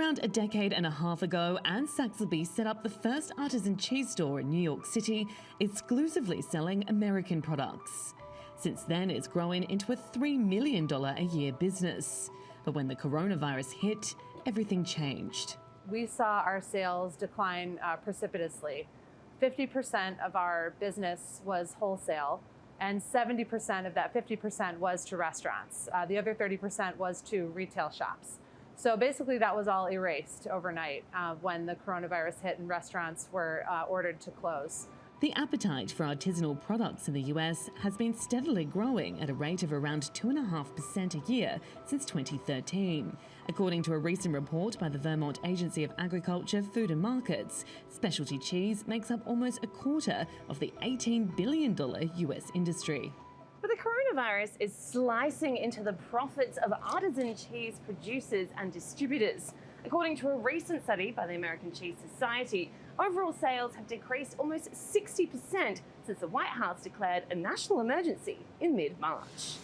Around a decade and a half ago, Anne Saxelby set up the first artisan cheese store in New York City, exclusively selling American products. Since then, it's grown into a $3 million a year business. But when the coronavirus hit, everything changed. We saw our sales decline precipitously. 50% of our business was wholesale, and 70% of that 50% was to restaurants. The other 30% was to retail shops. So basically that was all erased overnight when the coronavirus hit and restaurants were ordered to close. The appetite for artisanal products in the US has been steadily growing at a rate of around 2.5% a year since 2013. According to a recent report by the Vermont Agency of Agriculture, Food and Markets, specialty cheese makes up almost a quarter of the $18 billion US industry. But the coronavirus is slicing into the profits of artisan cheese producers and distributors. According to a recent study by the American Cheese Society, overall sales have decreased almost 60% since the White House declared a national emergency in mid-March.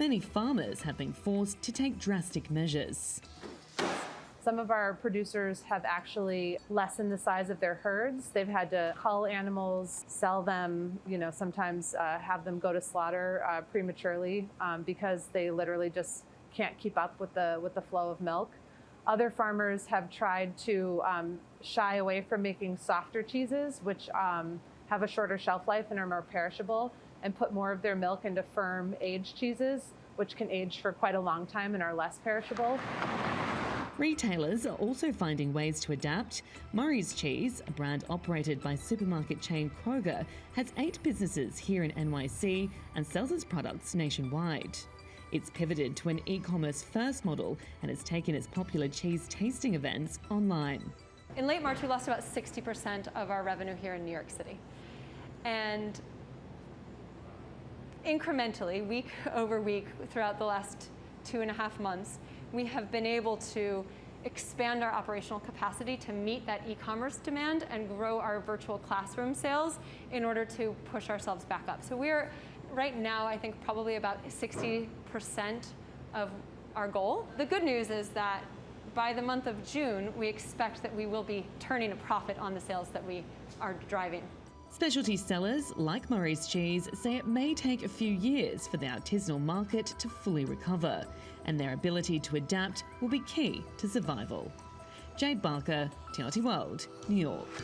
Many farmers have been forced to take drastic measures. Some of our producers have actually lessened the size of their herds. They've had to cull animals, sell them, sometimes have them go to slaughter prematurely because they literally just can't keep up with the flow of milk. Other farmers have tried to shy away from making softer cheeses, which have a shorter shelf life and are more perishable, and put more of their milk into firm aged cheeses, which can age for quite a long time and are less perishable. Retailers are also finding ways to adapt. Murray's Cheese, a brand operated by supermarket chain Kroger, has 8 businesses here in NYC and sells its products nationwide. It's pivoted to an e-commerce first model and has taken its popular cheese tasting events online. In late March, we lost about 60% of our revenue here in New York City. And incrementally, week over week, throughout the last 2.5 months, we have been able to expand our operational capacity to meet that e-commerce demand and grow our virtual classroom sales in order to push ourselves back up. So we're right now, I think, probably about 60% of our goal. The good news is that by the month of June, we expect that we will be turning a profit on the sales that we are driving. Specialty sellers like Murray's Cheese say it may take a few years for the artisanal market to fully recover, and their ability to adapt will be key to survival. Jade Barker, TRT World, New York.